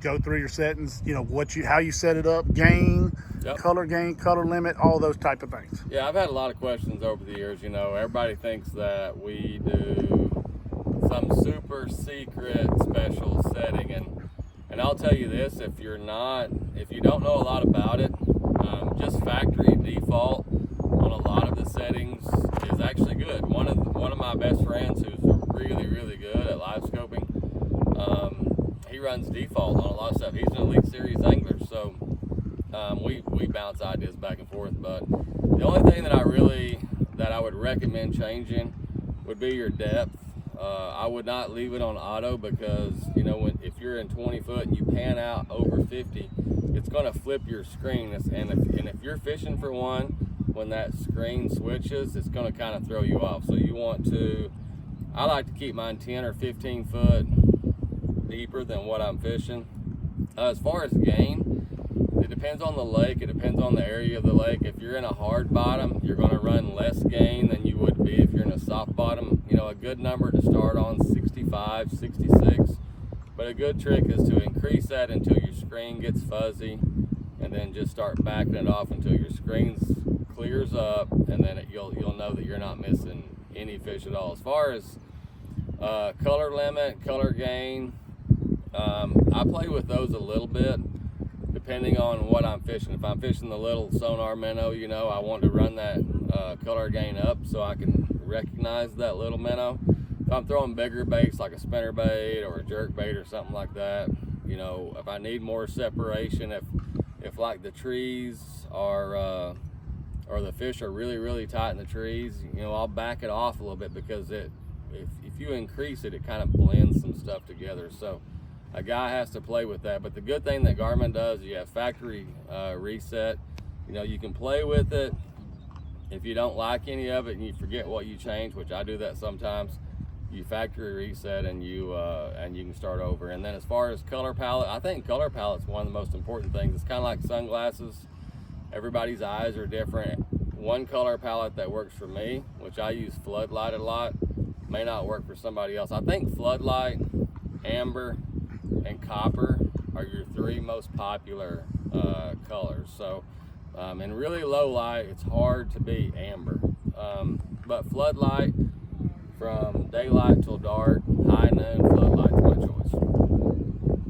go through your settings, how you set it up, gain, Yep. color limit, all those type of things. Yeah, I've had a lot of questions over the years. Everybody thinks that we do some super secret special setting, and I'll tell you this: if you don't know a lot about it, just factory default on a lot of the settings is actually good. One of my best friends, who's really, really good at live scoping, he runs default on a lot of stuff. He's an Elite Series angler, so we bounce ideas back and forth. But the only thing that I would recommend changing would be your depth. I would not leave it on auto, because if you're in 20 foot and you pan out over 50, it's going to flip your screen. And if you're fishing for one, when that screen switches, it's going to kind of throw you off. So I like to keep mine 10 or 15 foot deeper than what I'm fishing. As far as gain, it depends on the lake. It depends on the area of the lake. If you're in a hard bottom, you're going to run less gain than you would be if you're in a soft bottom. A good number to start on, 65, 66. But a good trick is to increase that until your screen gets fuzzy, and then just start backing it off until your screen clears up, and then you'll know that you're not missing any fish at all. As far as color limit, color gain, I play with those a little bit depending on what I'm fishing. If I'm fishing the little sonar minnow, I want to run that color gain up so I can recognize that little minnow. If I'm throwing bigger baits like a spinner bait or a jerk bait or something like that, if I need more separation, if like the trees are or the fish are really, really tight in the trees, I'll back it off a little bit, because if you increase it, it kind of blends some stuff together. So a guy has to play with that. But the good thing that Garmin does, you have factory reset. You can play with it. If you don't like any of it and you forget what you changed, which I do that sometimes, you factory reset and you can start over. And then as far as color palette, I think color palette's one of the most important things. It's kind of like sunglasses. Everybody's eyes are different. One color palette that works for me, which I use floodlight a lot, may not work for somebody else. I think floodlight, amber, and copper are your three most popular colors. So in really low light, it's hard to beat amber. But floodlight, from daylight till dark, high noon, floodlight's my choice.